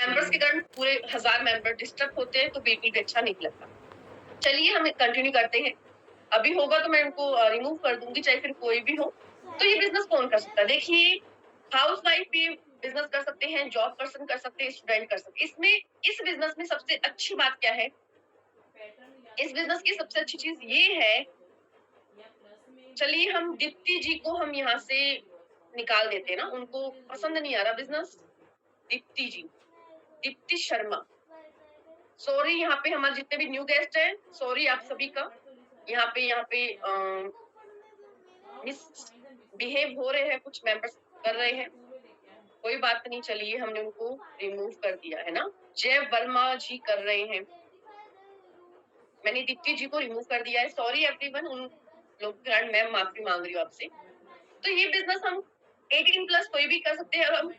Members के कारण पूरे 1000 मेंबर डिस्टर्ब होते हैं, तो बिल्कुल भी अच्छा नहीं लगता। चलिए हम कंटिन्यू करते हैं। अभी होगा तो मैं उनको रिमूव कर दूँगी, चाहे फिर कोई भी हो। तो ये बिज़नेस कौन कर सकता है? देखिए, हाउसवाइफ भी बिज़नेस कर सकते हैं, जॉब पर्सन कर सकते हैं, स्टूडेंट कर सकते हैं। इसमें इस बिज़नेस में सबसे अच्छी बात क्या है? इस बिज़नेस की सबसे अच्छी चीज़ ये है, चलिए हम दीप्ति जी को हम यहाँ से निकाल देते हैं ना, उनको पसंद नहीं आ रहा बिज़नेस। दीप्ति जी, दीप्ति शर्मा। सॉरी, यहाँ पे हमारे जितने भी न्यू गेस्ट हैं, सॉरी आप सभी का। यहाँ पे मिसबिहेव हो रहे हैं, कुछ मेंबर्स कर रहे हैं। कोई बात नहीं, चलिए हमने उनको रिमूव कर दिया है ना। जय वर्मा जी कर रहे हैं। मैंने दीप्ति जी को रिमूव कर दिया है। सॉरी एवरीवन, उन लोगों के कारण मैं माफी मांग रही हूँ आपसे। तो ये बिजनेस हम 18 प्लस कोई भी कर सकते हैं। और हम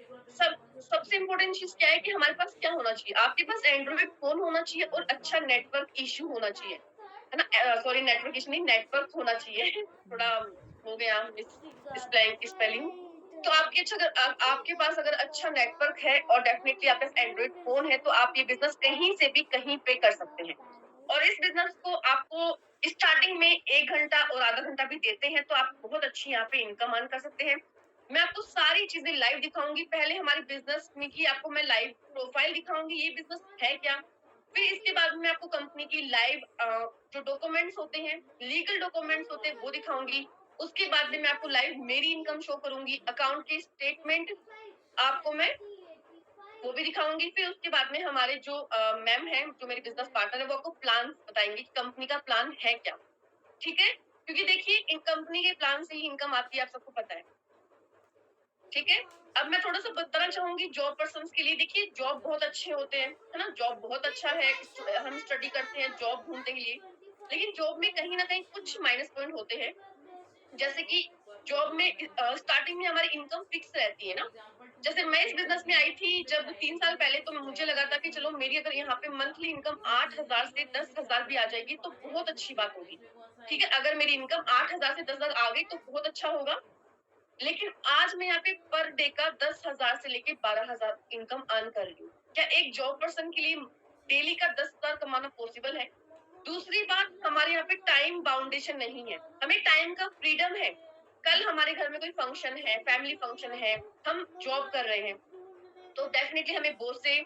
सबसे इम्पोर्टेंट चीज क्या है कि हमारे पास क्या होना चाहिए? आपके पास एंड्रॉइड फोन होना चाहिए और अच्छा नेटवर्क इश्यू होना चाहिए, है ना। सॉरी, नेटवर्क इश्यू नहीं, नेटवर्क होना चाहिए। थोड़ा हो गया मिस स्पेलिंग। तो आपके अच्छा अगर आपके पास अगर अच्छा नेटवर्क है और डेफिनेटली आपके पास एंड्रॉइड फोन है, तो आप ये बिजनेस कहीं से भी कहीं पे कर सकते हैं। और इस बिजनेस को आपको स्टार्टिंग में 1 घंटा और आधा घंटा भी देते हैं, तो आप बहुत अच्छी यहाँ पे इनकम अर्न कर सकते हैं। मैं आपको सारी चीजें लाइव दिखाऊंगी। पहले हमारे बिजनेस में की आपको मैं लाइव प्रोफाइल दिखाऊंगी, ये बिजनेस है क्या। फिर इसके बाद में आपको कंपनी की लाइव जो डॉक्यूमेंट्स होते हैं, लीगल डॉक्यूमेंट्स होते हैं, वो दिखाऊंगी। उसके बाद में मैं आपको लाइव मेरी इनकम शो करूंगी, अकाउंट की स्टेटमेंट आपको मैं वो भी दिखाऊंगी। फिर उसके बाद में हमारे जो मैम है, जो मेरी बिजनेस पार्टनर है, वो आपको प्लान बताएंगे कि कंपनी का प्लान है क्या। ठीक है, क्योंकि देखिए इन कंपनी के प्लान से ही इनकम आती है, आप सबको पता है। ठीक है, अब मैं थोड़ा सा बताना चाहूंगी जॉब पर्सन के लिए। देखिए, जॉब बहुत अच्छे होते हैं, है ना। जॉब बहुत अच्छा है, हम स्टडी करते हैं जॉब ढूंढने के लिए। लेकिन जॉब में कहीं ना कहीं कुछ माइनस पॉइंट होते हैं। जैसे कि जॉब में स्टार्टिंग में हमारी इनकम फिक्स रहती है ना। जैसे मैं इस बिजनेस में आई थी जब 3 साल पहले, तो मुझे लगा था कि चलो मेरी अगर यहाँ पे मंथली इनकम 8,000 से 10,000 भी आ जाएगी तो बहुत अच्छी बात होगी। ठीक है, अगर मेरी इनकम 8,000 से 10,000 आ गई तो बहुत अच्छा होगा। लेकिन आज मैं यहाँ पे पर डे का 10,000 से लेके 12,000 इनकम अर्न कर रही हूँ। क्या एक जॉब पर्सन के लिए डेली का 10,000 कमाना पॉसिबल है? दूसरी बात, हमारे यहाँ पे टाइम बाउंडेशन नहीं है, हमें टाइम का फ्रीडम है। कल हमारे घर में कोई फंक्शन है, फैमिली फंक्शन है, हम जॉब कर रहे हैं, तो डेफिनेटली हमें बॉस से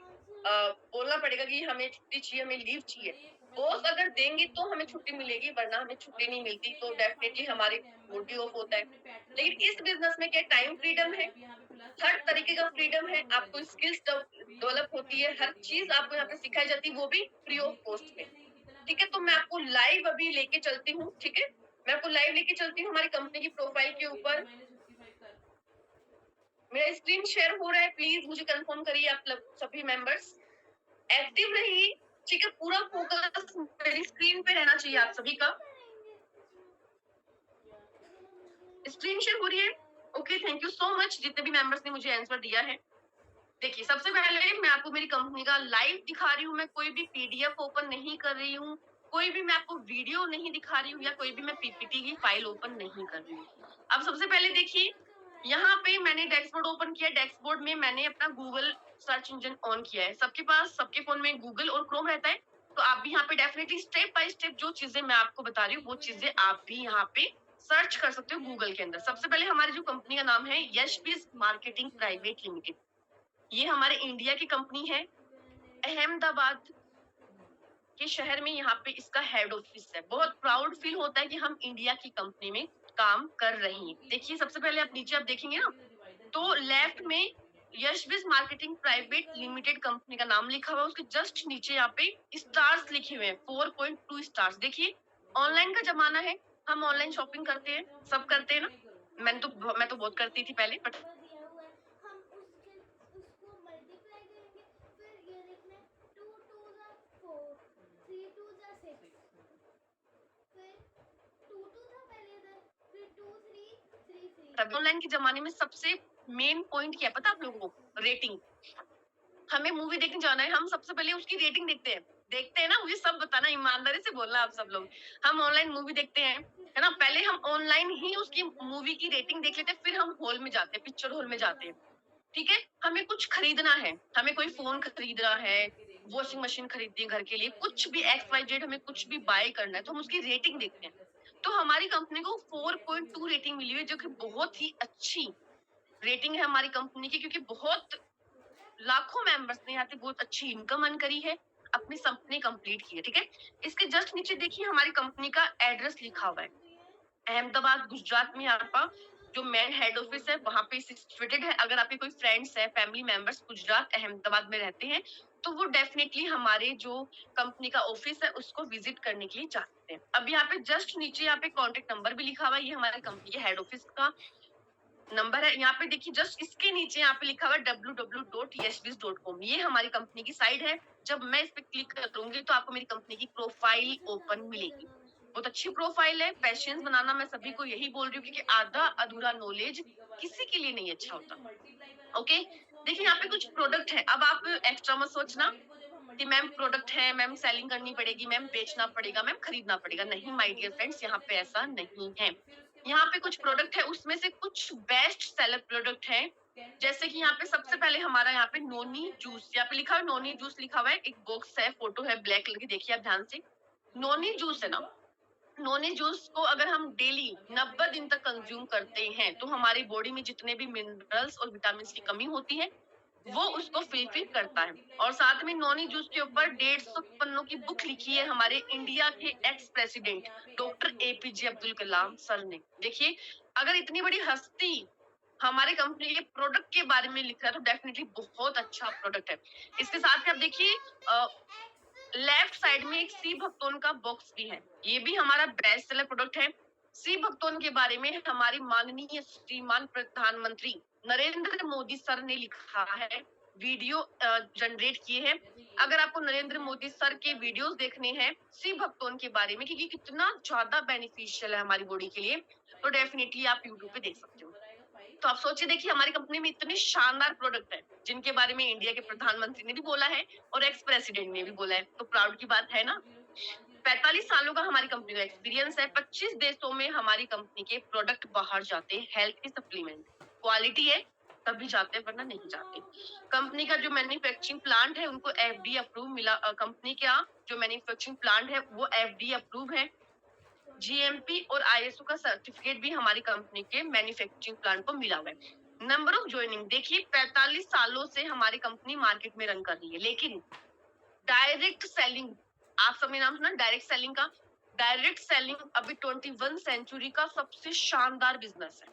बोलना पड़ेगा कि हमें छुट्टी चाहिए, हमें लीव चाहिए। बॉस अगर देंगे तो हमें छुट्टी मिलेगी, वरना हमें छुट्टी नहीं मिलती, तो डेफिनेटली हमारे मूड भी ऑफ होता है। लेकिन इस बिजनेस में क्या टाइम फ्रीडम है, हर तरीके का फ्रीडम है, आपको स्किल्स डेवलप होती है, हर चीज आपको यहाँ पे सिखाई जाती है, वो भी फ्री ऑफ कॉस्ट में। ठीक है, तो मैं आपको लाइव अभी लेके चलती हूँ। ठीक है, मैं आपको लाइव लेके चलती हूँ हमारी कंपनी की प्रोफाइल के ऊपर। मेरा स्क्रीन शेयर हो रहा है, प्लीज मुझे कंफर्म करिए आप सभी मेंबर्स। एक्टिव रहिए। ठीक है, पूरा फोकस मेरी स्क्रीन पे रहना चाहिए आप सभी का। स्क्रीन शेयर हो रही है? Okay, thank you so much जितने भी मेंबर्स ने मुझे आंसर दिया है। देखिए, सबसे पहले मैं आपको मेरी कंपनी का लाइव दिखा रही हूँ, मैं कोई भी पीडीएफ ओपन नहीं कर रही हूँ, कोई भी मैं आपको वीडियो नहीं दिखा रही हूँ, या कोई भी मैं पीपीटी की फाइल ओपन नहीं कर रही हूँ। अब सबसे पहले देखिए, यहाँ पे मैंने डैशबोर्ड ओपन किया। डैशबोर्ड में मैंने अपना गूगल सर्च इंजन ऑन किया है। सबके पास, सबके फोन में गूगल और क्रोम रहता है, तो आप भी यहाँ पे डेफिनेटली स्टेप बाय स्टेप जो चीजें मैं आपको बता रही हूँ, वो चीजें आप भी यहाँ पे सर्च कर सकते हो गूगल के अंदर। सबसे पहले हमारी जो कंपनी का नाम है यशबीज मार्केटिंग प्राइवेट लिमिटेड। ये हमारे इंडिया की कंपनी है। अहमदाबाद के शहर में यहाँ पे इसका हेड ऑफिस है। बहुत प्राउड फील होता है कि हम इंडिया की कंपनी में काम कर रहे हैं। देखिए, सबसे पहले आप नीचे आप देखेंगे ना, तो लेफ्ट में यशबिज मार्केटिंग प्राइवेट लिमिटेड कंपनी का नाम लिखा हुआ है। उसके जस्ट नीचे यहाँ पे स्टार्स लिखे हुए हैं, 4.2 स्टार्स। देखिए, ऑनलाइन का जमाना है, हम ऑनलाइन शॉपिंग करते हैं, सब करते हैं ना। मैं तो बहुत करती थी पहले, बट ऑनलाइन के जमाने में सबसे मेन पॉइंट क्या है पता आप लोगों को? रेटिंग। हमें मूवी देखने जाना है, हम सबसे पहले उसकी रेटिंग देखते हैं ना। मुझे सब बताना, ईमानदारी से बोलना आप सब लोग। हम ऑनलाइन मूवी देखते हैं, है ना। पहले हम ऑनलाइन ही उसकी मूवी की रेटिंग देख लेते हैं, फिर हम हॉल में जाते हैं, पिक्चर हॉल में जाते हैं। ठीक है, हमें कुछ खरीदना है, हमें कोई फोन खरीदना है, वॉशिंग मशीन खरीदनी है घर के लिए, कुछ भी XYZ हमें कुछ भी बाय करना है तो हम उसकी रेटिंग देखते हैं। तो हमारी कंपनी को 4.2 रेटिंग मिली हुई है, जो कि बहुत ही अच्छी रेटिंग है हमारी कंपनी की, क्योंकि बहुत लाखों मेंबर्स ने यहाँ पे बहुत अच्छी इनकम अर्न करी है, अपने सपने कंप्लीट किए। ठीक है, इसके जस्ट नीचे देखिए हमारी कंपनी का एड्रेस लिखा हुआ है, अहमदाबाद गुजरात में। यहाँ पर जो मेन हेड ऑफिस है वहां पे सिचुएटेड है। अगर आपके कोई फ्रेंड्स है, फैमिली मेंबर्स गुजरात अहमदाबाद में रहते हैं, तो वो डेफिनेटली हमारे जो कंपनी का ऑफिस है उसको विजिट करने के लिए जा सकते हैं। अब यहाँ पे जस्ट नीचे यहाँ पे कॉन्टेक्ट नंबर भी लिखा हुआ है, ये हमारे कंपनी के हेड ऑफिस का नंबर है। यहाँ पे देखिए जस्ट इसके नीचे यहाँ पे लिखा हुआ है www.yesbiz.com, ये हमारी कंपनी की साइट है। जब मैं इस पे क्लिक करूंगी तो आपको मेरी कंपनी की प्रोफाइल ओपन मिलेगी। बहुत अच्छी प्रोफाइल है। पैशंस बनाना, मैं सभी को यही बोल रही हूँ, क्योंकि आधा अधूरा नॉलेज किसी के लिए नहीं अच्छा होता। ओके, देखिए यहाँ पे कुछ प्रोडक्ट है। अब आप एक्स्ट्रा मत सोचना कि मैम प्रोडक्ट है, मैम सेलिंग करनी पड़ेगी, मैम बेचना पड़ेगा, मैम खरीदना पड़ेगा। नहीं माय डियर फ्रेंड्स, यहाँ पे ऐसा नहीं है। यहाँ पे कुछ प्रोडक्ट है, उसमें से कुछ बेस्ट सेलर प्रोडक्ट है। जैसे कि यहाँ पे सबसे पहले हमारा यहाँ पे नोनी जूस, यहाँ पे लिखा है नोनी जूस लिखा हुआ है, एक बॉक्स है, फोटो है ब्लैक कलर की, देखिए आप ध्यान से। नोनी जूस है ना, नोनी जूस को अगर हम डेली 90 दिन तक कंज्यूम करते हैं तो हमारी बॉडी में जितने भी मिनरल्स और विटामिन की कमी होती है वो उसको फिल करता है। और साथ में नोनी जूस के ऊपर 150 पन्नों की बुक लिखी है हमारे इंडिया के ex president doctor APJ Abdul Kalam sir ने। देखिए, अगर इतनी बड़ी हस्ती हमारे कंपनी के प्रोडक्ट के बारे में लिख रहा है तो डेफिनेटली बहुत अच्छा प्रोडक्ट है। इसके साथ ही आप देखिए लेफ्ट साइड में एक सी भक्तोन का बॉक्स भी है, ये भी हमारा बेस्ट सेलर प्रोडक्ट है। सी भक्तोन के बारे में हमारी माननीय श्रीमान प्रधानमंत्री नरेंद्र मोदी सर ने लिखा है, वीडियो जनरेट किए हैं। अगर आपको नरेंद्र मोदी सर के वीडियोस देखने हैं सी भक्तोन के बारे में, क्योंकि कितना ज्यादा बेनिफिशियल है हमारी बॉडी के लिए, तो डेफिनेटली आप यूट्यूब पे देख सकते हो। तो आप सोचिए, देखिए हमारी कंपनी में इतने शानदार प्रोडक्ट है जिनके बारे में इंडिया के प्रधानमंत्री ने भी बोला है और एक्स प्रेसिडेंट ने भी बोला है, तो प्राउड की बात है ना। 45 सालों का हमारी कंपनी का एक्सपीरियंस है। 25 देशों में हमारी कंपनी के प्रोडक्ट बाहर जाते हैं। हेल्थ के सप्लीमेंट क्वालिटी है तभी जाते हैं, वरना नहीं जाते। कंपनी का जो मैन्युफैक्चरिंग प्लांट है उनको FDA अप्रूव मिला। कंपनी का जो मैन्युफैक्चरिंग प्लांट है वो FDA अप्रूव है। GMP और ISO का सर्टिफिकेट भी हमारी कंपनी के मैन्युफैक्चरिंग प्लांट को मिला हुआ है। नंबर ऑफ ज्वाइनिंग देखिए, 45 सालों से हमारी कंपनी मार्केट में रन कर रही है, लेकिन डायरेक्ट सेलिंग, आप सबने नाम सुना डायरेक्ट सेलिंग का। डायरेक्ट सेलिंग अभी 21 सेंचुरी का सबसे शानदार बिजनेस है।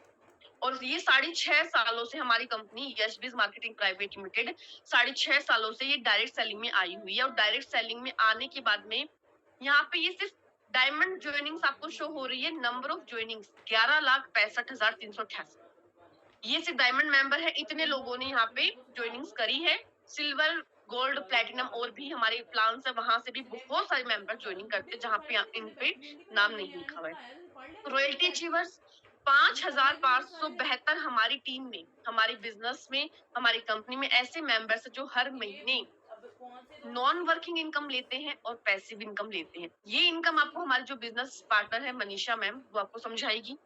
और ये 6.5 सालों से हमारी कंपनी यशबिज मार्केटिंग प्राइवेट लिमिटेड 6.5 सालों से ये डायरेक्ट सेलिंग में आई हुई है। और डायरेक्ट सेलिंग में आने के बाद में यहाँ पे ये सिर्फ डायमंड ज्वाइनिंग्स आपको शो हो रही है। नंबर ऑफ ज्वाइनिंग्स 11,65,388, ये सिर्फ डायमंड मेंबर है, इतने लोगों ने यहाँ पे ज्वाइनिंग्स करी है। सिल्वर, गोल्ड, प्लेटिनम और भी हमारे प्लान्स है, वहां से भी बहुत सारे मेंबर ज्वाइनिंग करते हैं जहाँ पे इन पे नाम नहीं लिखा हुआ है। रॉयल्टी अचीवर्स 5,572 हमारी टीम में, हमारी बिजनेस में, हमारी कंपनी में ऐसे मेंबर्स है जो हर महीने नॉन वर्किंग इनकम लेते हैं और पैसिव इनकम लेते हैं। ये इनकम आपको हमारे जो बिजनेस पार्टनर है मनीषा मैम वो आपको समझाएगी।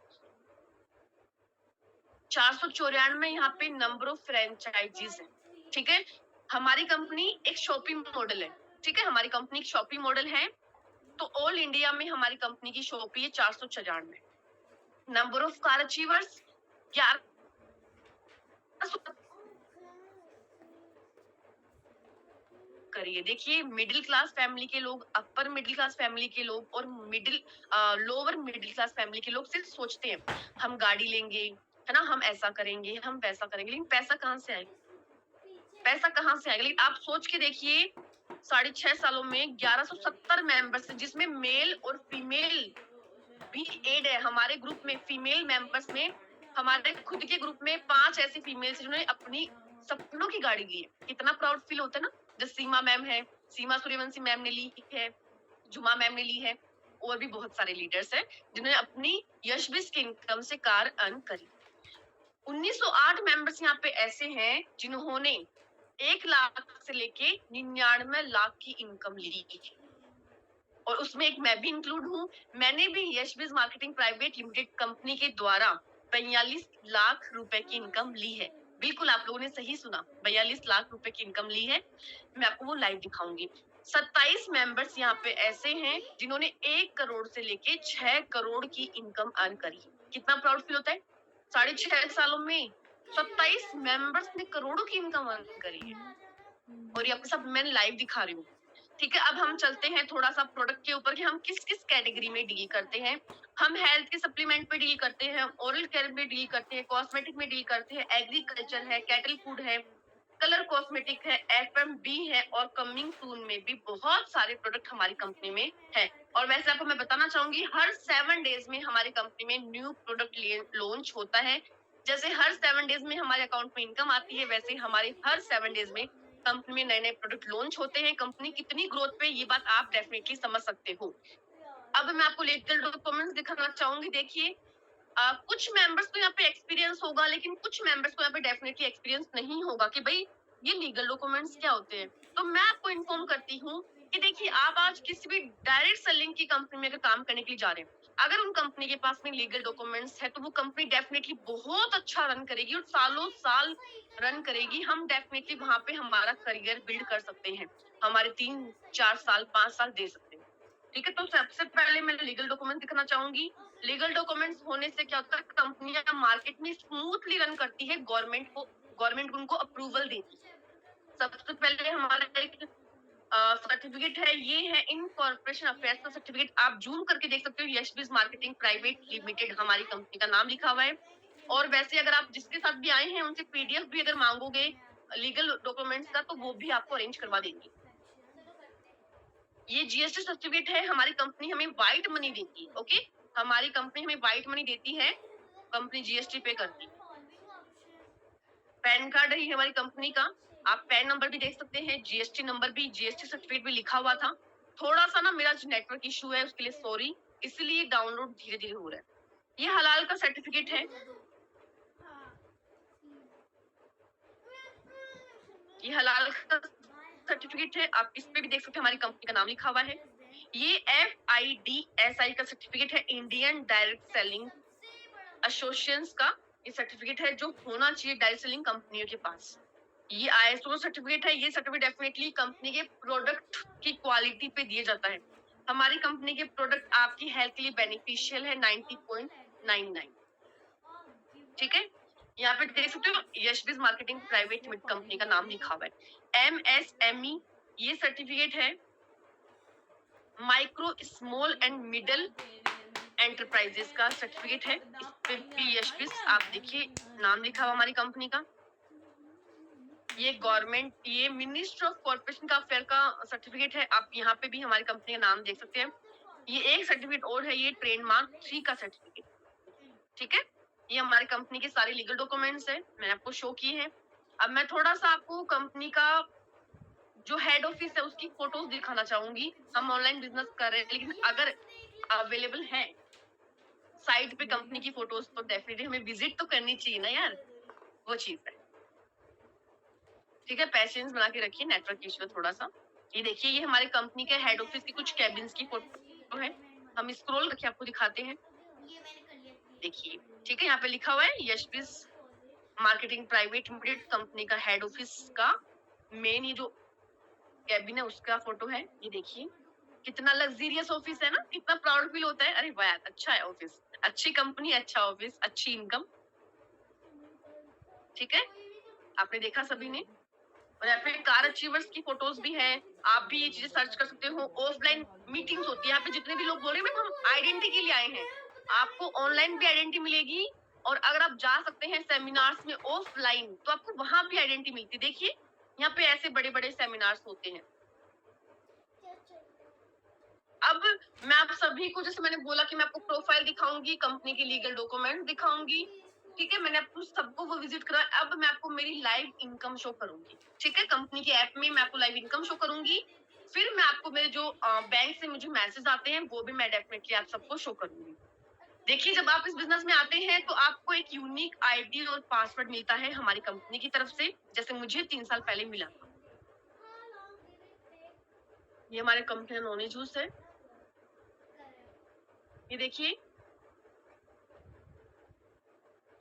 494 यहाँ पे नंबर ऑफ फ्रेंचाइजीज है। ठीक है, हमारी कंपनी एक शॉपिंग मॉडल है। ठीक है, हमारी कंपनी एक शॉपिंग मॉडल है, तो ऑल इंडिया में हमारी कंपनी की शॉप है 494। नंबर ऑफ कार अचीवर्स 11 करिए। देखिए, मिडिल क्लास फैमिली के लोग, अपर मिडिल क्लास फैमिली के लोग और लोअर मिडिल क्लास फैमिली के लोग सिर्फ सोचते हैं हम गाड़ी लेंगे, है ना, हम ऐसा करेंगे, हम वैसा करेंगे, लेकिन पैसा कहाँ से आएगा? पैसा कहाँ से आएगा? लेकिन आप सोच के देखिए, 6.5 सालों में 1170 मेंबर्स, जिसमें मेल और फीमेल भी एड है। हमारे ग्रुप में फीमेल मेंबर्स में, हमारे खुद के ग्रुप में 5 ऐसी फीमेल्स जिन्होंने अपनी सपनों की गाड़ी ली है। कितना प्राउड फील होता है ना। जैसे सीमा मैम है, सीमा सूर्यवंशी मैम ने ली है, जुमा मैम ने ली है, और भी बहुत सारे लीडर्स हैं जिन्होंने अपनी यशबिज की इनकम से कार अर्न करी। 1908 मेंबर्स यहाँ पे ऐसे हैं जिन्होंने 1 लाख से लेके 99 लाख की इनकम ली है, और उसमें एक मैं भी इंक्लूड हूँ। मैंने भी यशबिज मार्केटिंग प्राइवेट लिमिटेड कंपनी के द्वारा 42 लाख रुपए की इनकम ली है बिल्कुल आप लोगों ने सही सुना, 42 लाख रुपए की इनकम ली है। मैं आपको वो लाइव दिखाऊंगी। 27 मेंबर्स यहाँ पे ऐसे हैं जिन्होंने 1 करोड़ से लेके 6 करोड़ की इनकम अर्न करी। कितना प्राउड फील होता है? 6.5 सालों में 27 मेंबर्स ने करोड़ों की इनकम अर्न करी है, और ये आपको सब मैं लाइव दिखा रही हूँ। ठीक है, अब हम चलते हैं थोड़ा सा प्रोडक्ट के ऊपर कि हम किस किस कैटेगरी में डील करते हैं। हम हेल्थ के सप्लीमेंट पे डील करते हैं, ओरल केयर में डील करते हैं, कॉस्मेटिक में डील करते हैं, एग्रीकल्चर है, कैटल फूड है, कलर कॉस्मेटिक है, एफएमबी है, और कमिंग सून में भी बहुत सारे प्रोडक्ट हमारी कंपनी में है। और वैसे आपको मैं बताना चाहूंगी, हर 7 डेज में हमारी कंपनी में न्यू प्रोडक्ट लॉन्च होता है। जैसे हर 7 डेज में हमारे अकाउंट में इनकम आती है, वैसे हमारे हर 7 डेज में कंपनी में नए नए प्रोडक्ट लॉन्च होते हैं। कंपनी कितनी ग्रोथ पे, ये बात आप डेफिनेटली समझ सकते हो। अब मैं आपको लीगल डॉक्यूमेंट्स दिखाना चाहूंगी। देखिए, कुछ मेंबर्स को यहाँ पे एक्सपीरियंस होगा, लेकिन कुछ मेंबर्स को यहाँ पे डेफिनेटली एक्सपीरियंस नहीं होगा कि भाई ये लीगल डॉक्यूमेंट्स क्या होते हैं। तो मैं आपको इन्फॉर्म करती हूँ कि देखिए, आप आज किसी भी डायरेक्ट सेलिंग की कंपनी में अगर काम करने के लिए जा रहे हैं, अगर उन कंपनी के पास में लीगल डॉक्यूमेंट्स है, तो वो कंपनी डेफिनेटली बहुत अच्छा रन करेगी और सालों साल रन करेगी। हम डेफिनेटली वहां पे हमारा करियर बिल्ड कर सकते हैं, हमारे 3 4 साल 5 साल दे सकते हैं। ठीक है, तो सबसे पहले मैं लीगल डॉक्यूमेंट दिखाना चाहूंगी। लीगल डॉक्यूमेंट्स होने से क्या होता है, कंपनियां मार्केट में स्मूथली रन करती है, गवर्नमेंट उनको अप्रूवल देती है। सबसे पहले हमारा एक सर्टिफिकेट है, ये है इन कॉर्पोरेशन अफेयर्स का सर्टिफिकेट। आप जूम करके देख सकते हो, यशबिज मार्केटिंग प्राइवेट लिमिटेड हमारी कंपनी का नाम लिखा हुआ है। और वैसे अगर आप जिसके साथ भी आए हैं उनसे पीडीएफ भी अगर मांगोगे लीगल डॉक्यूमेंट्स का, तो वो भी आपको अरेंज करवा देंगे। ये जीएसटी सर्टिफिकेट है, हमारी कंपनी हमें व्हाइट मनी देती है। ओके, हमारी कंपनी हमें व्हाइट मनी देती है, कंपनी जीएसटी पे करती है। पैन कार्ड है हमारी कंपनी का, आप पैन नंबर भी देख सकते हैं, जीएसटी नंबर भी, जीएसटी सर्टिफिकेट भी लिखा हुआ था। थोड़ा सा ना मेरा जो नेटवर्क इशू है उसके लिए सॉरी, इसलिए डाउनलोड धीरे धीरे हो रहा है। ये हलाल का सर्टिफिकेट है, ये हलाल का सर्टिफिकेट है, आप इस पे भी देख सकते हैं हमारी कंपनी का नाम लिखा हुआ है। ये FIDSI का सर्टिफिकेट है, इंडियन डायरेक्ट सेलिंग एसोसिएशन का ये सर्टिफिकेट है, जो होना चाहिए डायरेक्ट सेलिंग कंपनियों के पास। ये ISO सर्टिफिकेट है, ये सर्टिफिकेट डेफिनेटली कंपनी के प्रोडक्ट की क्वालिटी पे दिया जाता है। हमारी कंपनी के प्रोडक्ट आपकी हेल्थ के लिए बेनिफिशियल है 90.99। ठीक है, यहाँ पे देख सकते हो यशबिज मार्केटिंग प्राइवेट लिमिटेड कंपनी का नाम लिखा हुआ है। MSME ये सर्टिफिकेट है, micro small and middle enterprises का सर्टिफिकेट है। इस पे भी यशबिज आप देखिए नाम लिखा हुआ हमारी कंपनी का। ये गवर्नमेंट, ये मिनिस्ट्री ऑफ कॉर्पोरेशन का अफेयर का सर्टिफिकेट है, आप यहाँ पे भी हमारी कंपनी का नाम देख सकते हैं। ये एक सर्टिफिकेट और है, ये ट्रेडमार्क 3 का सर्टिफिकेट। ठीक है, ये हमारी कंपनी के सारे लीगल डॉक्यूमेंट्स है, मैंने आपको शो किए हैं। अब मैं थोड़ा सा आपको कंपनी का जो हेड ऑफिस है उसकी फोटोज दिखाना चाहूंगी। हम ऑनलाइन बिजनेस कर रहे हैं, लेकिन अगर अवेलेबल है साइट पे कंपनी की फोटोज, तो डेफिनेटली हमें विजिट तो करनी चाहिए ना यार, वो चीज है। ठीक है, पेशेंस बना के रखिए, नेटवर्क इशू थोड़ा सा। ये देखिए, ये हमारे कंपनी के हेड ऑफिस की कुछ कैबिन्स की फोटो है, हम स्क्रॉल करके आपको दिखाते हैं। देखिए, ठीक है, यहाँ पे लिखा हुआ है यशबिज मार्केटिंग प्राइवेट लिमिटेड कंपनी का हेड ऑफिस का मेन ये जो कैबिन है उसका फोटो है। ये देखिए कितना लग्जरियस ऑफिस है ना, कितना प्राउड फील होता है। अरे वाह, अच्छा है ऑफिस, अच्छी कंपनी, अच्छा ऑफिस, अच्छी इनकम। ठीक है, आपने देखा सभी ने। और यहाँ पे कार अचीवर्स की फोटोज भी है, आप भी ये चीजें सर्च कर सकते हो। ऑफलाइन मीटिंग्स होती है, यहाँ पे जितने भी लोग बोल रहे हैं हम आइडेंटिटी के लिए आए हैं, आपको ऑनलाइन भी आइडेंटिटी मिलेगी, और अगर आप जा सकते हैं सेमिनार्स में ऑफलाइन, तो आपको वहां भी आइडेंटिटी मिलती है। देखिए, यहाँ पे ऐसे बड़े बड़े सेमिनार्स होते हैं। अब मैं आप सभी को, जैसे मैंने बोला कि मैं आपको प्रोफाइल दिखाऊंगी, कंपनी के लीगल डॉक्यूमेंट दिखाऊंगी। ठीक है, मैंने आपको सबको वो विजिट करा। अब मैं आपको मेरी लाइव इनकम शो करूंगी। ठीक है, कंपनी के ऐप में मैं आपको लाइव इनकम शो करूंगी। फिर मैं आपको मेरे जो बैंक से मुझे मैसेज आते हैं वो भी मैं डेफिनेटली आप सबको शो करूंगी। देखिए, जब आप इस बिजनेस में आते हैं तो आपको एक यूनिक आईडी और पासवर्ड मिलता है हमारी कंपनी की तरफ से, जैसे मुझे 3 साल पहले मिला था। ये हमारे कंपनी का नॉन जूस है, ये देखिए,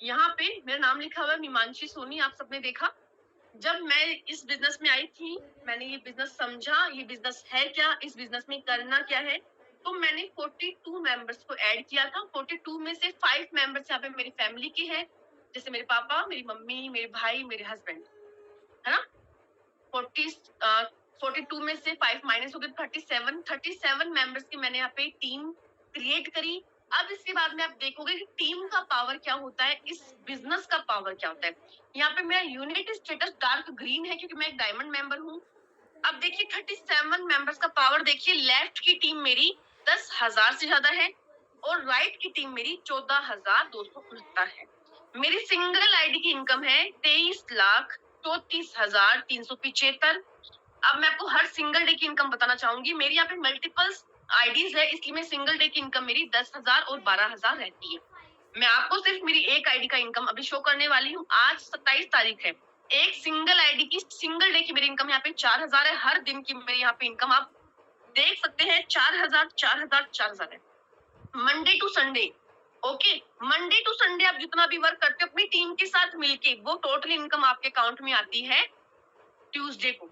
यहाँ पे मेरा नाम लिखा हुआ है मीमांशी सोनी, आप सबने देखा। जब मैं इस बिजनेस में आई थी, मैंने ये बिजनेस समझा, ये बिजनेस है क्या, इस बिजनेस में करना क्या है, तो मैंने 42 मेंबर्स को ऐड किया था। 42 में से 5 मेंबर्स यहाँ पे मेरी फैमिली के हैं, जैसे मेरे पापा, मेरी मम्मी, मेरे भाई, मेरे हस्बैंड, है ना। 42 में से 5 माइनस हो गए, 37 मेंबर्स की मैंने यहाँ पे टीम क्रिएट करी। अब इसके बाद में आप देखोगे कि टीम का पावर क्या होता है, इस बिजनेस का पावर क्या होता है। यहाँ पे मेरा यूनिट स्टेटस डार्क ग्रीन है क्योंकि मैं एक डायमंड मेंबर हूँ। अब देखिए 37 मेंबर्स का पावर देखिए, लेफ्ट की टीम मेरी 10,000 से ज्यादा है और राइट की टीम मेरी 14,269 है। मेरी सिंगल आईडी की इनकम है 23,34,375। अब मैं आपको हर सिंगल डे की इनकम बताना चाहूंगी। मेरी यहाँ पे मल्टीपल्स आईडीज है, इसलिए मैं सिंगल डे की इनकम मेरी 10,000 और 12,000 रहती है। मैं आपको सिर्फ मेरी एक आईडी का इनकम अभी शो करने वाली हूँ। आज 27 तारीख है। एक सिंगल आईडी की सिंगल डे की मेरी इनकम यहाँ पे 4,000 है। हर दिन की मेरी यहाँ पे इनकम आप देख सकते हैं 4,000 4,000 4,000 है। Monday to Sunday, okay, Monday to Sunday आप जितना भी वर्क करते हो अपनी टीम के साथ मिलके, वो टोटल इनकम आपके अकाउंट में आती है ट्यूसडे को,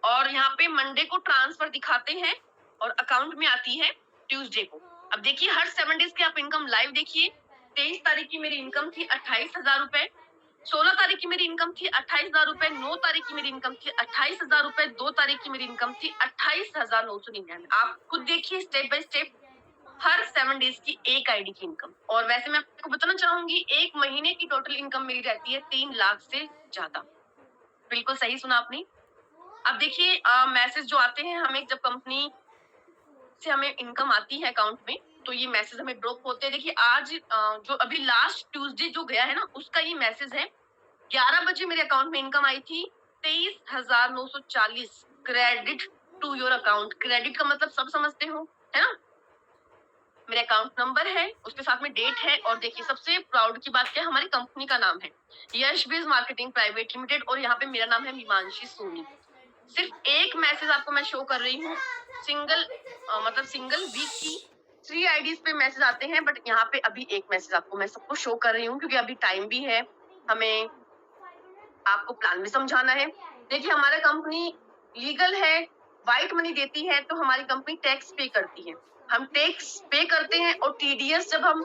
और यहाँ पे मंडे को ट्रांसफर दिखाते हैं और अकाउंट में आती है ट्यूसडे को। अब देखिए हर 7 डेज की आप इनकम लाइव देखिए। 23 तारीख की मेरी इनकम थी 28,000 रुपए, 16 तारीख की मेरी इनकम थी 28,000 रुपए, 9 तारीख की मेरी इनकम थी 28,000 रुपए, 2 तारीख की मेरी इनकम थी 28,999। आप खुद देखिए step by step her 7 days की एक आईडी की इनकम। और वैसे मैं आपको बताना चाहूंगी, एक महीने की टोटल इनकम मेरी रहती है 3 लाख से ज्यादा। बिल्कुल सही सुना आपने। अब देखिए मैसेज जो आते हैं हमें, जब कंपनी से हमें इनकम आती है अकाउंट में, तो ये मैसेज हमें ड्रॉप होते हैं। देखिए आज जो अभी लास्ट ट्यूसडे जो गया है ना, उसका ये मैसेज है। 11 बजे मेरे अकाउंट में इनकम आई थी 23,940 credit to your account. Credit का मतलब सब समझते हो, है ना। मेरा अकाउंट नंबर है, उसके साथ में डेट है, और देखिए सबसे प्राउड की बात क्या है, हमारी कंपनी का नाम है यश बेस मार्केटिंग प्राइवेट लिमिटेड, और यहाँ पे मेरा नाम है मीमांशी सोनी। सिर्फ एक मैसेज आपको मैं शो कर रही हूँ, मतलब सिंगल वीक की 3 आईडीज पे मैसेज आते हैं, बट यहाँ पे अभी एक मैसेज आपको मैं सबको शो कर रही हूँ क्योंकि अभी टाइम भी है, हमें आपको प्लान भी समझाना है। देखिए हमारा कंपनी लीगल है, व्हाइट मनी देती है, तो हमारी कंपनी टैक्स पे करती है। हम टैक्स पे करते हैं और टीडीएस जब हम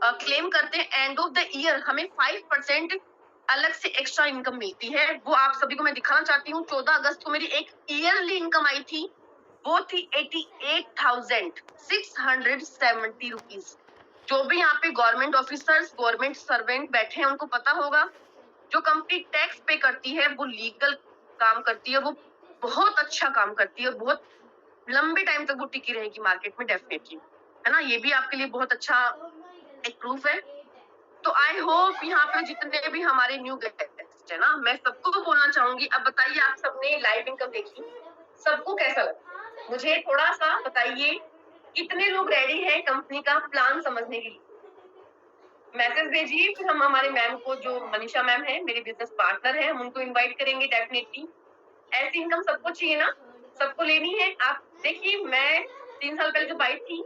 क्लेम करते हैं एंड ऑफ द ईयर, हमें 5% अलग से एक्स्ट्रा इनकम मिलती है। वो आप सभी को मैं दिखाना चाहती हूँ। 14 अगस्त को मेरी एक ईयरली इनकम आई थी, वो थी 88,670 रुपीज। जो भी यहाँ पे गवर्नमेंट ऑफिसर्स, गवर्नमेंट सर्वेंट बैठे हैं, उनको पता होगा जो कंपनी टैक्स पे करती है वो लीगल काम करती है, वो बहुत अच्छा काम करती है और बहुत लंबे टाइम तक वो टिकी रहेगी मार्केट में डेफिनेटली, है ना। ये भी आपके लिए बहुत अच्छा एक प्रूफ है। तो आई होप यहाँ पे जितने भी हमारे न्यू गेस्ट है ना, मैं सबको बोलना चाहूंगी। अब बताइए, आप सबने लाइव इनकम देखी, सबको कैसा लगा, मुझे थोड़ा सा बताइए। कितने लोग रेडी हैं कंपनी का प्लान समझने के लिए? मैसेज भेजिए, फिर हम हमारे मैम को, जो मनीषा मैम है मेरे बिजनेस पार्टनर है, हम उनको इनवाइट करेंगे डेफिनेटली। ऐसी इनकम सबको चाहिए ना, सबको लेनी है। आप देखिए, मैं 3 साल पहले जब आई थी,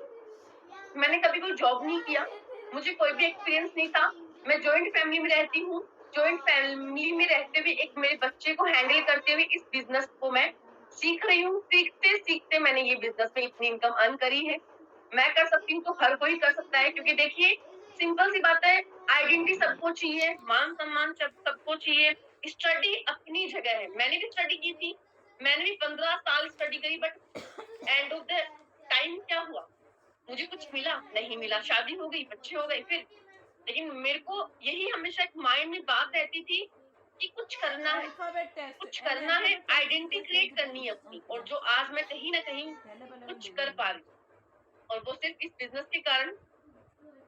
मैंने कभी कोई जॉब नहीं किया, मुझे कोई भी एक्सपीरियंस नहीं था। मैं जॉइंट फैमिली में रहती हूँ। जॉइंट फैमिली में रहते हुए एक मेरे बच्चे को हैंडल करते हुए इस बिजनेस को मैं सीख रही हूँ। सीखते सीखते मैंने ये बिजनेस में इतनी इनकम अर्न करी है। मैं कर सकती हूँ तो हर कोई कर सकता है, क्योंकि देखिए सिंपल सी बात है, आइडेंटिटी सबको चाहिए, मान सम्मान सबको चाहिए, स्टडी अपनी जगह है। मैंने भी स्टडी की थी, मैंने भी 15 साल स्टडी करी, but end of the time क्या हुआ, मुझे कुछ मिला नहीं मिला, शादी हो गई, बच्चे हो गए फिर। लेकिन मेरे को यही हमेशा एक माइंड में बात रहती थी कि कुछ करना है, कुछ करना है, आइडेंटिटी क्रिएट करनी है अपनी, और जो आज मैं कहीं ना कहीं कुछ कर पा रही हूँ, और वो सिर्फ इस बिजनेस के कारण।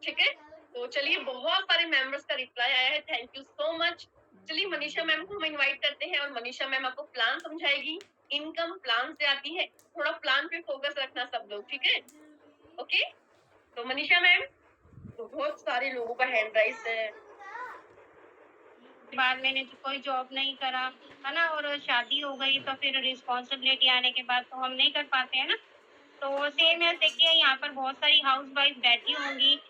ठीक है, तो चलिए, बहुत सारे मेंबर्स का रिप्लाई आया है, थैंक यू सो मच। चलिए मनीषा मैम को हम इनवाइट करते हैं और मनीषा मैम आपको प्लान समझाएगी। इनकम प्लान से आती है, थोड़ा प्लान पे फोकस रखना सब लोग, ठीक है। ओके, तो मनीषा मैम, तो बहुत सारे लोगों का हैंड राइज है। बाद मैंने तो कोई जॉब नहीं करा, है ना, और शादी हो गई तो फिर रिस्पॉन्सिबिलिटी आने के बाद तो हम नहीं कर पाते हैं ना। तो सेम है, देखिए यहाँ पर बहुत सारी हाउस वाइफ बैठी होंगी,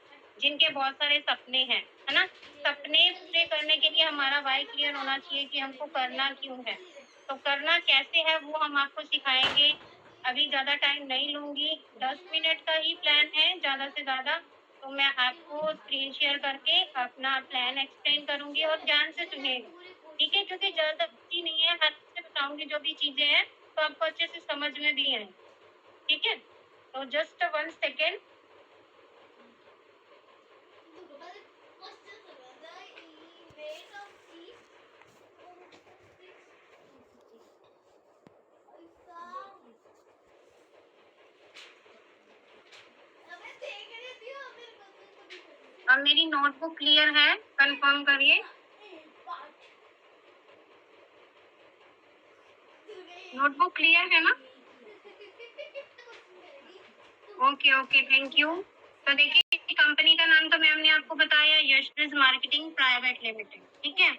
जिनके बहुत सारे सपने हैं, है ना? सपने पूरे करने के लिए हमारा व्हाय क्लियर होना चाहिए कि हमको करना क्यों है। तो करना कैसे है वो हम आपको सिखाएँगे। अभी ज़्यादा टाइम नहीं लूँगी, 10 मिनट का ही प्लान है ज़्यादा से ज़्यादा। तो मैं आपको स्क्रीन शेयर करके अपना प्लान एक्सप्लेन करूँगी और ध्यान से सुनिएगा, ठीक है? क्योंकि जल्दबाज़ी नहीं है, आराम से बताऊँगी जो भी चीज़ें हैं, तो आपको अच्छे से समझ में भी आएँ, ठीक है? तो जस्ट 1 सेकंड। अब मेरी नोटबुक क्लियर है, कंफर्म करिए। नोटबुक क्लियर है ना? Okay, okay, thank you. तो देखिए कंपनी का नाम तो मैम ने आपको बताया, यशविज मार्केटिंग प्राइवेट लिमिटेड, ठीक है?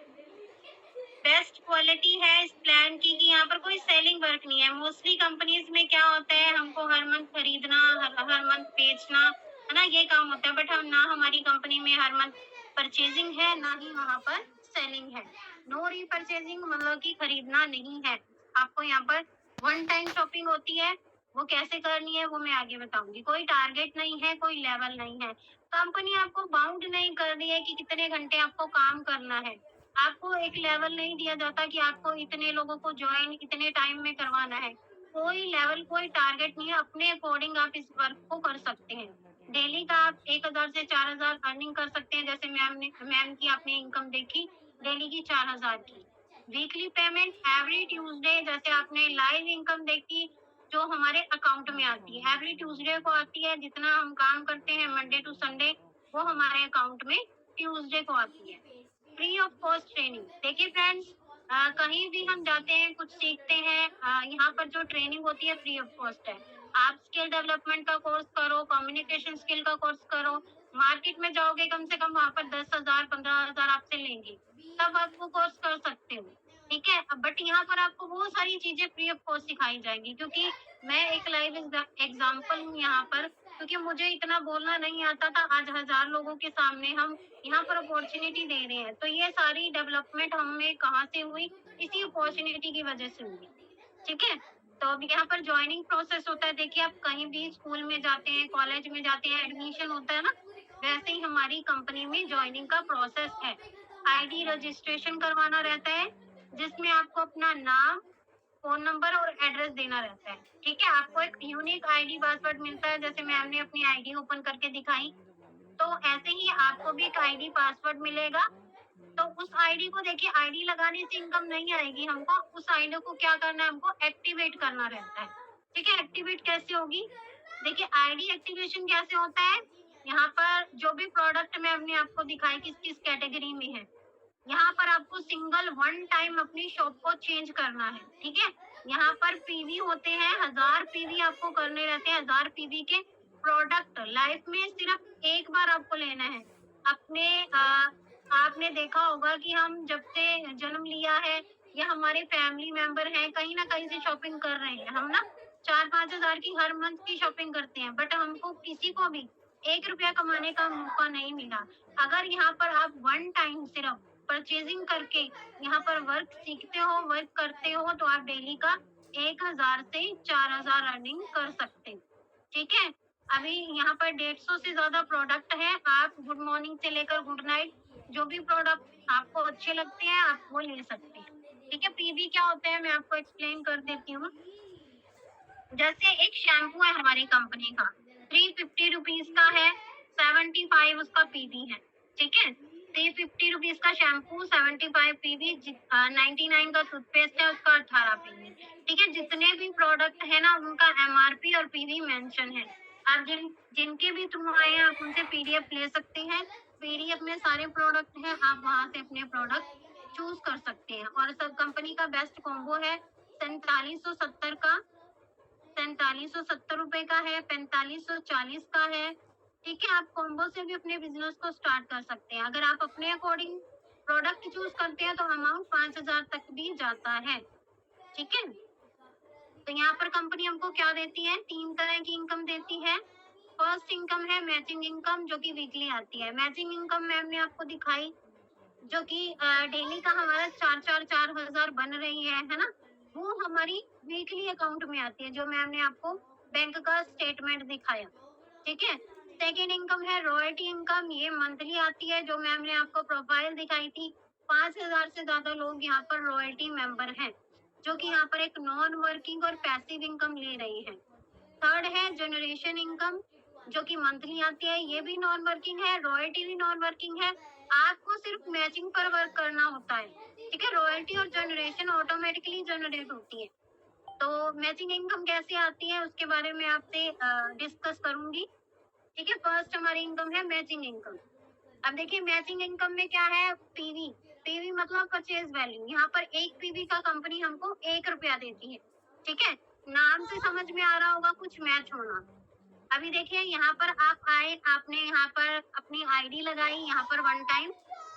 बेस्ट क्वालिटी है इस प्लान की कि यहाँ पर कोई सेलिंग वर्क नहीं है। मोस्टली कंपनीज में क्या होता है, हमको हर मंथ खरीदना, हर मंथ बेचना, है ना? ये काम होता है। बट हम ना, हमारी कंपनी में हर मंथ परचेजिंग है, ना ही वहाँ पर सेलिंग है। नो रीपरचेजिंग मतलब कि खरीदना नहीं है। आपको यहाँ पर वन टाइम शॉपिंग होती है, वो कैसे करनी है वो मैं आगे बताऊंगी। कोई टारगेट नहीं है, कोई लेवल नहीं है। कंपनी आपको बाउंड नहीं कर रही है कि कितने घंटे आपको काम करना है। आपको एक लेवल नहीं दिया जाता कि आपको इतने लोगों को ज्वाइन इतने टाइम में करवाना है। कोई लेवल, कोई टारगेट नहीं है, अपने अकॉर्डिंग आप इस वर्क को कर सकते हैं। डेली का आप 1000 से 4000 अर्निंग कर सकते हैं। जैसे मैम की आपने इनकम देखी, डेली की 4000 की। वीकली पेमेंट एवरी ट्यूसडे, जैसे आपने लाइव इनकम देखी जो हमारे अकाउंट में आती है, एवरी ट्यूसडे को आती है। जितना हम काम करते हैं मंडे टू संडे, वो हमारे अकाउंट में ट्यूसडे को आती है। Free of cost training. देखिए फ्रेंड्स, कहीं भी हम जाते हैं, कुछ सीखते हैं, यहाँ पर जो ट्रेनिंग होती है फ्री ऑफ कॉस्ट है। आप स्किल डेवलपमेंट का कोर्स करो, कम्युनिकेशन स्किल का कोर्स करो, मार्केट में जाओगे कम से कम वहाँ पर 10,000 15,000 आपसे लेंगे, तब आप वो कोर्स कर सकते हो, ठीक है? बट यहाँ पर आपको वो सारी चीजें फ्री ऑफ कॉस्ट सिखाई जाएंगी, क्योंकि मैं एक लाइव एग्जाम्पल हूँ यहाँ पर। क्योंकि मुझे इतना बोलना नहीं आता था, आज 1000 लोगों के सामने हम यहाँ पर अपॉर्चुनिटी दे रहे हैं। तो ये सारी डेवलपमेंट हमें कहाँ से हुई? इसी अपॉर्चुनिटी की वजह से हुई, ठीक है? तो अब यहाँ पर ज्वाइनिंग प्रोसेस होता है। देखिए आप कहीं भी स्कूल में जाते हैं, कॉलेज में जाते हैं, एडमिशन होता है ना, वैसे ही हमारी कंपनी में ज्वाइनिंग का प्रोसेस है। आईडी रजिस्ट्रेशन करवाना रहता है, जिसमें आपको अपना नाम, फोन नंबर और एड्रेस देना रहता है, ठीक है? आपको एक यूनिक आईडी पासवर्ड मिलता है, जैसे मैम ने अपनी आईडी ओपन करके दिखाई, तो ऐसे ही आपको भी एक आईडी पासवर्ड मिलेगा। तो उस आईडी को, देखिए आईडी लगाने से इनकम नहीं आएगी, हमको उस आईडी को क्या करना है, हमको एक्टिवेट करना रहता है, ठीक है? एक्टिवेट कैसे होगी? देखिए आईडी एक्टिवेशन कैसे होता है, यहाँ पर जो भी प्रोडक्ट मैं हमने आपको दिखाई किस किस कैटेगरी में है, यहाँ पर आपको सिंगल वन टाइम अपनी शॉप को चेंज करना है, ठीक है? यहाँ पर पीवी होते हैं, 1000 पीवी आपको करने रहते हैं। 1000 पीवी के प्रोडक्ट लाइफ में सिर्फ एक बार आपको लेना है। अपने आपने देखा होगा कि हम जब से जन्म लिया है या हमारे फैमिली मेंबर हैं, कहीं ना कहीं से शॉपिंग कर रहे हैं हम ना, 4-5 हजार की हर मंथ की शॉपिंग करते हैं, बट हमको किसी को भी 1 रुपया कमाने का मौका नहीं मिला। अगर यहाँ पर आप वन टाइम सिर्फ परचेजिंग करके यहाँ पर वर्क सीखते हो, वर्क करते हो, तो आप डेली का 1000 से 4000 अर्निंग कर सकते हो, ठीक है? अभी यहाँ पर 150 से ज्यादा प्रोडक्ट है। आप गुड मॉर्निंग से लेकर गुड नाइट, जो भी प्रोडक्ट आपको अच्छे लगते हैं आप वो ले सकते हैं, ठीक है? पीवी क्या होता है मैं आपको एक्सप्लेन कर देती हूँ। जैसे एक शैम्पू है हमारी कंपनी का, 350 रुपीज का है, 75 उसका पीवी है, ठीक है? 350 रुपीज का शैम्पू, 75 पीवी, 99 का टूथपेस्ट है, उसका 18 पीवी, ठीक है? जितने भी प्रोडक्ट है ना, उनका एमआरपी और पीवी मेंशन है। आप जिनके भी थ्रू आए हैं, आप उनसे पीडीएफ ले सकते हैं। पीडीएफ में सारे प्रोडक्ट हैं, आप वहां से अपने प्रोडक्ट चूज कर सकते हैं। और सब कंपनी का बेस्ट कॉम्बो है, 4770 का, 4770 रुपए का है, 4540 का है, ठीक है? आप कॉम्बो से भी अपने बिजनेस को स्टार्ट कर सकते हैं। अगर आप अपने अकॉर्डिंग प्रोडक्ट चूज करते हैं तो अमाउंट 5000 तक भी जाता है, ठीक है? तो यहाँ पर कंपनी हमको क्या देती है, 3 तरह की इनकम देती है। फर्स्ट इनकम है मैचिंग इनकम, जो कि वीकली आती है। मैचिंग इनकम मैम ने आपको दिखाई, जो कि डेली का हमारा 4,000 बन रही है ना, वो हमारी वीकली अकाउंट में आती है, जो मैम ने आपको बैंक का स्टेटमेंट दिखाया। ठीक है। सेकेंड इनकम है रॉयल्टी इनकम, ये मंथली आती है, जो मैम ने आपको प्रोफाइल दिखाई थी। 5,000 से ज्यादा लोग यहाँ पर रॉयल्टी मेंबर हैं, जो कि यहाँ पर एक नॉन वर्किंग और पैसिव इनकम ले रही है। थर्ड है जनरेशन इनकम, जो कि मंथली आती है, ये भी नॉन वर्किंग है, रॉयल्टी भी नॉन वर्किंग है। आपको सिर्फ मैचिंग पर वर्क करना होता है। ठीक है। रॉयल्टी और जनरेशन ऑटोमेटिकली जनरेट होती है। तो मैचिंग इनकम कैसे आती है उसके बारे में आपसे डिस्कस करूंगी। ठीक है। फर्स्ट हमारी इनकम है मैचिंग इनकम। अब देखिए मैचिंग इनकम में क्या है, पीवी। पीवी मतलब परचेज वैल्यू। यहाँ पर एक पीवी का कंपनी हमको 1 रुपया देती है। ठीक है। नाम से समझ में आ रहा होगा कुछ मैच होना। अभी देखिए यहाँ पर आप आए, आपने यहाँ पर अपनी आईडी लगाई, यहाँ पर वन टाइम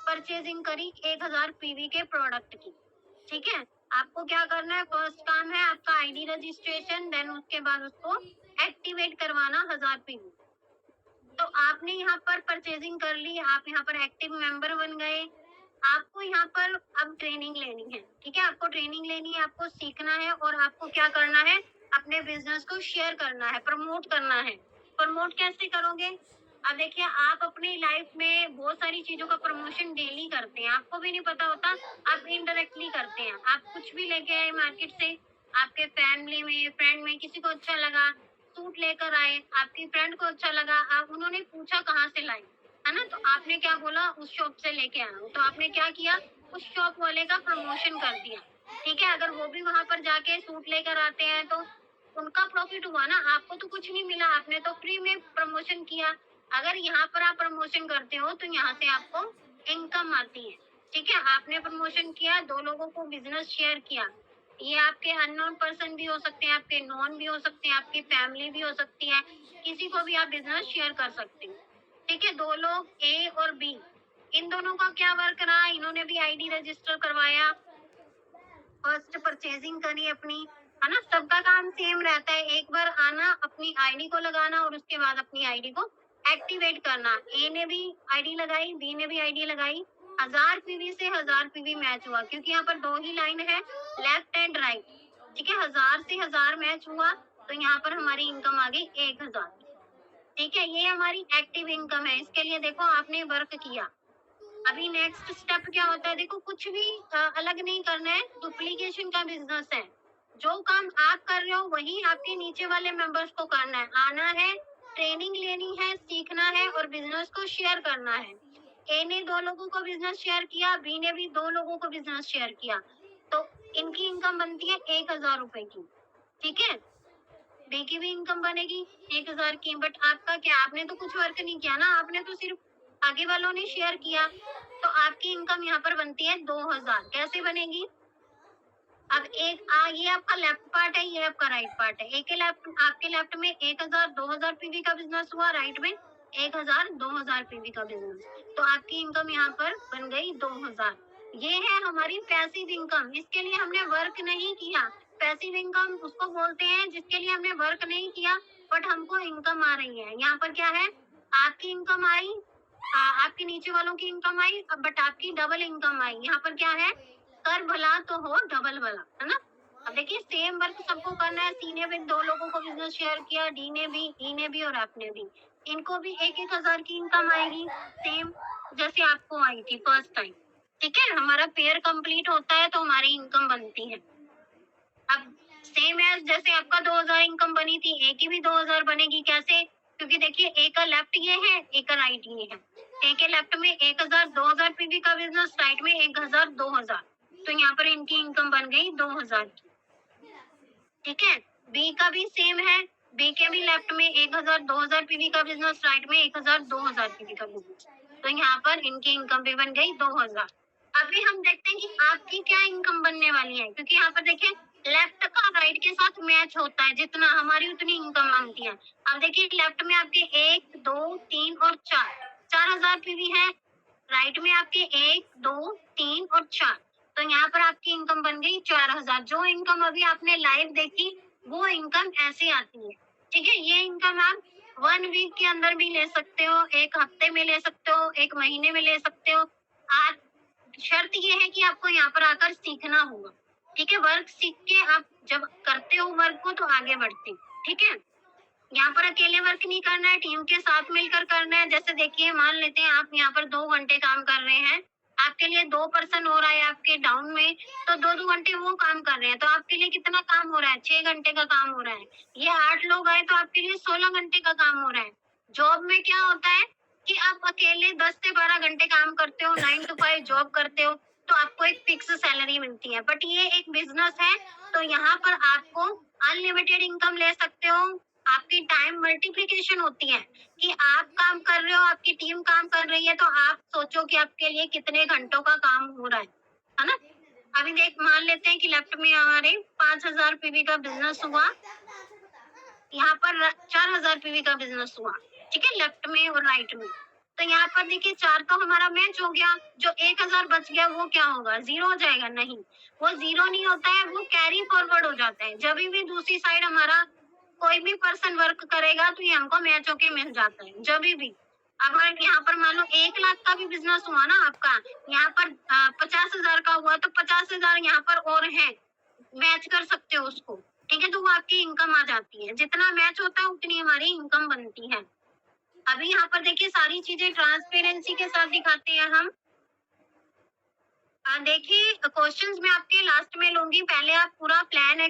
परचेजिंग करी 1,000 पीवी के प्रोडक्ट की। ठीक है। आपको क्या करना है, फर्स्ट काम है आपका आईडी रजिस्ट्रेशन, देन उसके बाद उसको एक्टिवेट करवाना 1,000 पीवी। तो आपने यहाँ पर परचेजिंग कर ली, आप यहाँ पर एक्टिव मेंबर बन गए। आपको यहाँ पर अब ट्रेनिंग लेनी है। ठीक है। आपको ट्रेनिंग लेनी है, आपको सीखना है, और आपको क्या करना है, अपने बिजनेस को शेयर करना है, प्रमोट करना है। प्रमोट कैसे करोगे? अब देखिए आप अपनी लाइफ में बहुत सारी चीजों का प्रमोशन डेली करते हैं, आपको भी नहीं पता होता, आप इनडायरेक्टली करते हैं। आप कुछ भी लेके आए मार्केट से, आपके फैमिली में, फ्रेंड में किसी को अच्छा लगा, सूट लेकर आए, आपकी फ्रेंड को अच्छा लगा, आप उन्होंने पूछा कहाँ से लाई, है ना, तो आपने क्या बोला, उस शॉप से लेके आया हूँ। तो आपने क्या किया, उस शॉप वाले का प्रमोशन कर दिया। ठीक है। अगर वो भी वहां पर जाके सूट लेकर आते हैं तो उनका प्रॉफिट हुआ ना, आपको तो कुछ नहीं मिला, आपने तो फ्री में प्रमोशन किया। अगर यहाँ पर आप प्रमोशन करते हो तो यहाँ से आपको इनकम आती है। ठीक है। आपने प्रमोशन किया, 2 लोगों को बिजनेस शेयर किया। ये आपके अननोन पर्सन भी हो सकते हैं, आपके नॉन भी हो सकते हैं, आपकी फैमिली भी हो सकती है, किसी को भी आप बिजनेस शेयर कर सकते हो। ठीक है। 2 लोग ए और बी, इन दोनों का क्या वर्क रहा, इन्होंने भी आईडी रजिस्टर करवाया, फर्स्ट परचेजिंग करी अपनी, है ना, सबका काम सेम रहता है। एक बार आना, अपनी आईडी को लगाना, और उसके बाद अपनी आईडी को एक्टिवेट करना। ए ने भी आईडी लगाई, बी ने भी आईडी लगाई, 1,000 पीवी से 1,000 पीवी मैच हुआ, क्योंकि यहाँ पर 2 ही लाइन है, लेफ्ट एंड राइट। ठीक है। 1,000 से 1,000 मैच हुआ, तो यहाँ पर हमारी इनकम आ गई 1,000। ठीक है। ये हमारी एक्टिव इनकम है। इसके लिए देखो आपने वर्क किया। अभी नेक्स्ट स्टेप क्या होता है, देखो कुछ भी अलग नहीं करना है, डुप्लीकेशन का बिजनेस है। जो काम आप कर रहे हो वही आपके नीचे वाले मेंबर्स को करना है, आना है, ट्रेनिंग लेनी है, सीखना है, और बिजनेस को शेयर करना है। ए ने 2 लोगों को बिजनेस शेयर किया, बी ने भी 2 लोगों को बिजनेस शेयर किया, तो इनकी इनकम बनती है 1,000 रुपए की। ठीक है। बी की भी इनकम बनेगी 1,000 की, बट आपका क्या, आपने तो कुछ वर्क नहीं किया ना, आपने तो सिर्फ आगे वालों ने शेयर किया, तो आपकी इनकम यहाँ पर बनती है 2,000। कैसे बनेगी? अब ये आपका लेफ्ट पार्ट है, ये आपका राइट पार्ट है। आपके लेफ्ट में 1,000 2,000 पीवी का बिजनेस हुआ, राइट में 1,000 2,000 पीवी का बिजनेस, तो आपकी इनकम यहाँ पर बन गई 2,000। ये है हमारी पैसिव इनकम, इसके लिए हमने वर्क नहीं किया। पैसिव इनकम उसको बोलते हैं जिसके लिए हमने वर्क नहीं किया बट हमको इनकम आ रही है। यहाँ पर क्या है, आपकी इनकम आई, आपके नीचे वालों की इनकम आई, बट आपकी डबल इनकम आई। यहाँ पर क्या है, कर भला तो हो डबल भला, है ना। अब देखिए सेम वर्क सबको करना है। सी ने भी 2 लोगों को बिजनेस शेयर किया, डी ने भी, ई ने भी, और आपने भी। इनको भी 1,000 की इनकम आएगी, सेम जैसे आपको आई थी फर्स्ट टाइम। ठीक है। हमारा पेयर कंप्लीट होता है तो हमारी इनकम बनती है। अब सेम है, जैसे आपका 2,000 इनकम बनी थी, ए की भी 2,000 बनेगी। कैसे? क्योंकि देखिए ए का लेफ्ट ये है, ए का राइट ये है। ए के लेफ्ट में 1,000 2,000 पीवी का बिजनेस, राइट में 1,000 2,000, तो यहाँ पर इनकी इनकम बन गई 2,000 की। ठीक है। बी का भी सेम है, बी के भी लेफ्ट में 1,000 2,000 पीवी का बिजनेस, राइट में 1,000 2,000 पीवी का बिजनेस, तो यहाँ पर इनकी इनकम भी बन गई 2,000। अभी हम देखते हैं कि आपकी क्या इनकम बनने वाली है, क्योंकि यहाँ पर देखिए लेफ्ट का राइट के साथ मैच होता है, जितना हमारी उतनी इनकम बनती है। अब देखिए लेफ्ट में आपके 1 2 3 और 4,000 पीवी है, राइट में आपके 1 2 3 और 4, तो यहाँ पर आपकी इनकम बन गई 4,000। जो इनकम अभी आपने लाइव देखी वो इनकम ऐसे आती है। ठीक है। ये इनकम आप 1 वीक के अंदर भी ले सकते हो, 1 हफ्ते में ले सकते हो, 1 महीने में ले सकते हो। आप शर्त ये है कि आपको यहाँ पर आकर सीखना होगा, ठीक है? वर्क सीख के आप जब करते हो वर्क को तो आगे बढ़ते हो, ठीक है? यहाँ पर अकेले वर्क नहीं करना है, टीम के साथ मिलकर करना है। जैसे देखिए मान लेते हैं आप यहाँ पर 2 घंटे काम कर रहे हैं, आपके लिए 2 पर्सन हो रहा है आपके डाउन में, तो 2-2 घंटे वो काम कर रहे हैं, तो आपके लिए कितना काम हो रहा है? 6 घंटे का काम हो रहा है। ये 8 लोग आए तो आपके लिए 16 घंटे का काम हो रहा है। जॉब में क्या होता है कि आप अकेले 10 से 12 घंटे काम करते हो, 9 to 5 जॉब करते हो, तो आपको एक फिक्स सैलरी मिलती है। बट ये एक बिजनेस है, तो यहाँ पर आपको अनलिमिटेड इनकम ले सकते हो। आपकी टाइम मल्टीप्लिकेशन होती है कि आप काम कर रहे हो, आपकी टीम काम कर रही है, तो आप सोचो कि आपके लिए कितने घंटों का काम हो रहा है ना? अभी देख मान लेते हैं कि लेफ्ट में हमारे 5000 पीवी का बिजनेस हुआ, यहाँ पर 4000 पीवी का बिजनेस हुआ, ठीक है? लेफ्ट में और राइट में। तो यहाँ पर देखिए 4 तो हमारा मैच हो गया, जो 1000 बच गया वो क्या होगा? 0 हो जाएगा? नहीं, वो 0 नहीं होता है, वो कैरी फॉरवर्ड हो जाता है। जब भी दूसरी साइड हमारा कोई भी पर्सन वर्क करेगा तो ये हमको मैच होके मिल जाता है, जब भी। अगर यहाँ पर मान लो 1 लाख का भी बिजनेस हुआ ना आपका, यहाँ पर 50,000 का हुआ तो 50,000 यहाँ पर और है, मैच कर सकते हो उसको, ठीक है? तो वो आपकी इनकम आ जाती है, जितना मैच होता है उतनी हमारी इनकम बनती है। अभी यहाँ पर देखिए सारी चीजें ट्रांसपेरेंसी के साथ दिखाते हैं हम। देखिए क्वेश्चंस मैं आपके लास्ट में लूंगी, पहले आप पूरा प्लान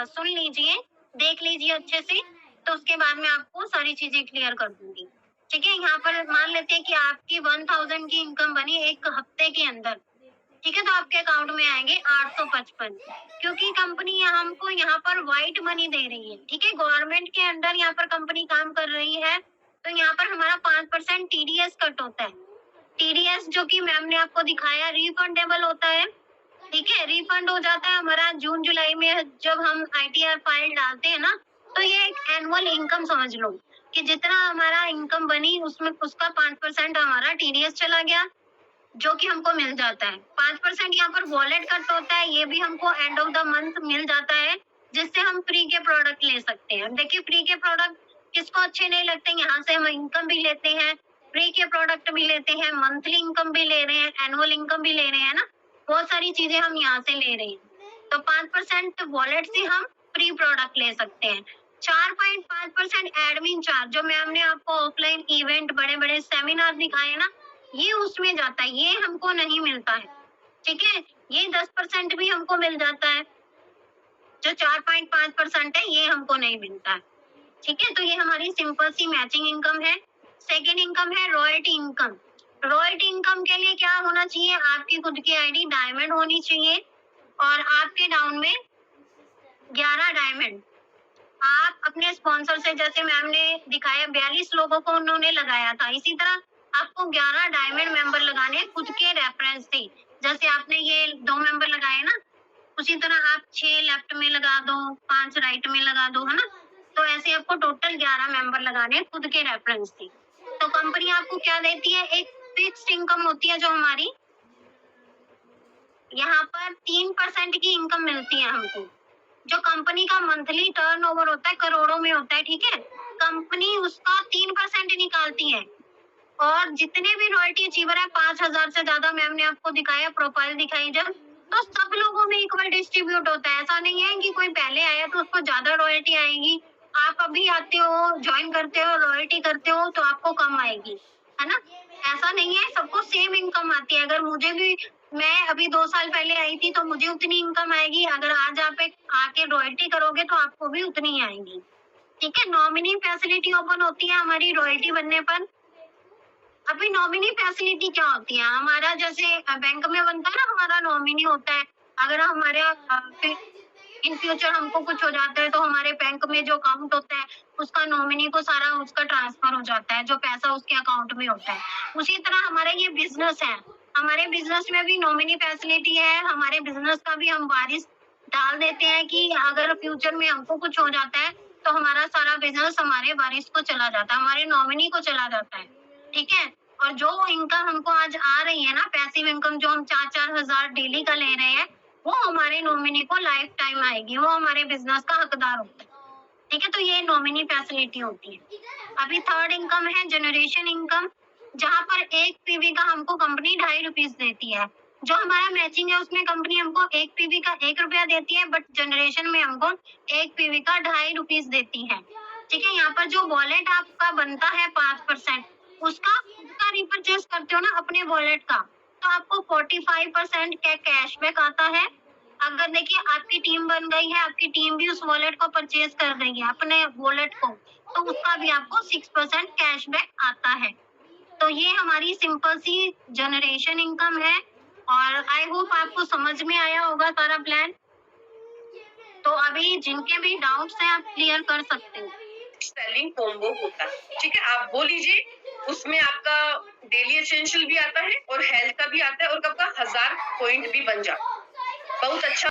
सुन लीजिए, देख लीजिए अच्छे से, तो उसके बाद मैं आपको सारी चीजें क्लियर कर दूंगी, ठीक है? यहाँ पर मान लेते हैं कि आपकी 1000 की इनकम बनी 1 हफ्ते के अंदर, ठीक है? तो आपके अकाउंट में आएंगे 855, क्योंकि कंपनी हमको यहाँ पर व्हाइट मनी दे रही है, ठीक है? गवर्नमेंट के अंडर यहाँ पर कंपनी काम कर रही है, तो यहाँ पर हमारा 5% टीडीएस कट होता है। टीडीएस जो कि मैम ने आपको दिखाया रिफंडेबल होता है, ठीक है? रिफंड हो जाता है हमारा जून जुलाई में जब हम आईटीआर फाइल डालते हैं ना, तो ये एक एनुअल इनकम समझ लो कि जितना हमारा इनकम बनी उसमें उसका 5% हमारा टीडीएस चला गया, जो कि हमको मिल जाता है। 5% यहाँ पर वॉलेट कट होता है, ये भी हमको एंड ऑफ द मंथ मिल जाता है, जिससे हम फ्री के प्रोडक्ट ले सकते हैं। देखिए फ्री के प्रोडक्ट किसको अच्छे नहीं लगते, यहाँ से हम इनकम भी लेते हैं, फ्री के प्रोडक्ट भी लेते हैं, मंथली इनकम भी ले रहे हैं, एनुअल इनकम भी ले रहे हैं ना, बहुत सारी चीजें हम यहाँ से ले रहे हैं। तो 5% वॉलेट से हम फ्री प्रोडक्ट ले सकते हैं। 4.5% एडमिन चार्ज, जो मैम ने आपको ऑफलाइन इवेंट बड़े बड़े सेमिनार दिखाए ना, ये उसमें जाता है, ये हमको नहीं मिलता है, ठीक है? ये 10% भी हमको मिल जाता है, जो 4.5% है ये हमको नहीं मिलता है, ठीक है? तो ये हमारी सिंपल सी मैचिंग इनकम है। सेकेंड इनकम है रॉयल्टी इनकम। रॉयल्टी इनकम के लिए क्या होना चाहिए? आपकी खुद की आईडी डायमंड होनी चाहिए और आपके डाउन में 11 डायमंड। आप अपने स्पॉन्सर से, जैसे मैम ने दिखाया 42 लोगों को उन्होंने लगाया था, इसी तरह आपको 11 डायमंड मेंबर लगाने खुद के रेफरेंस से। जैसे आपने ये 2 मेंबर लगाए ना, उसी तरह आप 6 लेफ्ट में लगा दो, 5 राइट में लगा दो, है ना? तो ऐसे आपको टोटल 11 मेंबर लगाने खुद के रेफरेंस से। तो कंपनी आपको क्या देती है? एक फिक्स्ड इनकम होती है जो हमारी यहाँ पर 3% की इनकम मिलती है हमको। जो कंपनी का मंथली टर्नओवर होता है करोड़ों में होता है, ठीक है? कंपनी उसका 3% निकालती है, और जितने भी रॉयल्टी अचीवर है 5000 से ज्यादा, मैम ने आपको दिखाया प्रोफाइल दिखाई जब, तो सब लोगों में इक्वल डिस्ट्रीब्यूट होता है। ऐसा नहीं है कि कोई पहले आया तो उसको ज्यादा रॉयल्टी आएगी, आप अभी आते हो, ज्वाइन करते हो, रॉयल्टी करते हो तो आपको कम आएगी, है ना? ऐसा नहीं है, सबको सेम इनकम आती है। अगर मुझे भी, मैं अभी 2 साल पहले आई थी तो मुझे उतनी इनकम आएगी, अगर आज आप आके रॉयल्टी करोगे तो आपको भी उतनी आएगी, ठीक है? नॉमिनी फैसिलिटी ओपन होती है हमारी रॉयल्टी बनने पर। अभी नॉमिनी फैसिलिटी क्या होती है? हमारा जैसे बैंक में बनता है ना, हमारा नॉमिनी होता है। अगर हमारे इन फ्यूचर हमको कुछ हो जाता है तो हमारे बैंक में जो अकाउंट होता है उसका नॉमिनी को सारा उसका ट्रांसफर हो जाता है, जो पैसा उसके अकाउंट में होता है। उसी तरह हमारा ये बिजनेस है, हमारे बिजनेस में भी नॉमिनी फैसिलिटी है। हमारे बिजनेस का भी हम वारिस डाल देते हैं कि अगर फ्यूचर में हमको कुछ हो जाता है तो हमारा सारा बिजनेस हमारे वारिस को चला जाता है, हमारे नॉमिनी को चला जाता है, ठीक है? और जो इनकम हमको आज आ रही है ना, पैसिव इनकम जो हम 4-4 हजार डेली का ले रहे हैं, वो हमारे नॉमिनी को लाइफ टाइम आएगी, वो हमारे बिजनेस का हकदार होता है, ठीक है, तो ये नॉमिनी फैसिलिटी होती है। अभी थर्ड इनकम है जनरेशन इनकम, जहाँ पर एक पीवी का हमको कंपनी ₹2.5 देती है। जो हमारा मैचिंग है उसमें कंपनी हमको एक पीवी का ₹1 देती है, बट जनरेशन में हमको एक पीवी का ₹2.5 देती है। ठीक है, यहाँ पर जो वॉलेट आपका बनता है 5%, उसका खुद का रिपर्चेज करते हो ना अपने वॉलेट का, तो आपको 45% का कैशबैक आता है। अगर देखिए आपकी टीम बन गई है, आपकी टीम भी उस वॉलेट को परचेज कर रही है अपने वॉलेट को, तो उसका भी आपको 6% कैशबैक आता है। तो ये हमारी सिंपल सी जनरेशन इनकम है, और आई होप आपको समझ में आया होगा सारा प्लान। तो अभी जिनके भी डाउट्स हैं आप क्लियर कर सकते हो। सेलिंग कॉम्बो होता है, ठीक है, आप वो लीजिए, उसमें आपका डेली एसेंशियल भी आता है और हेल्थ का भी आता है और आपका 1000 पॉइंट भी बन जाता है। बहुत अच्छा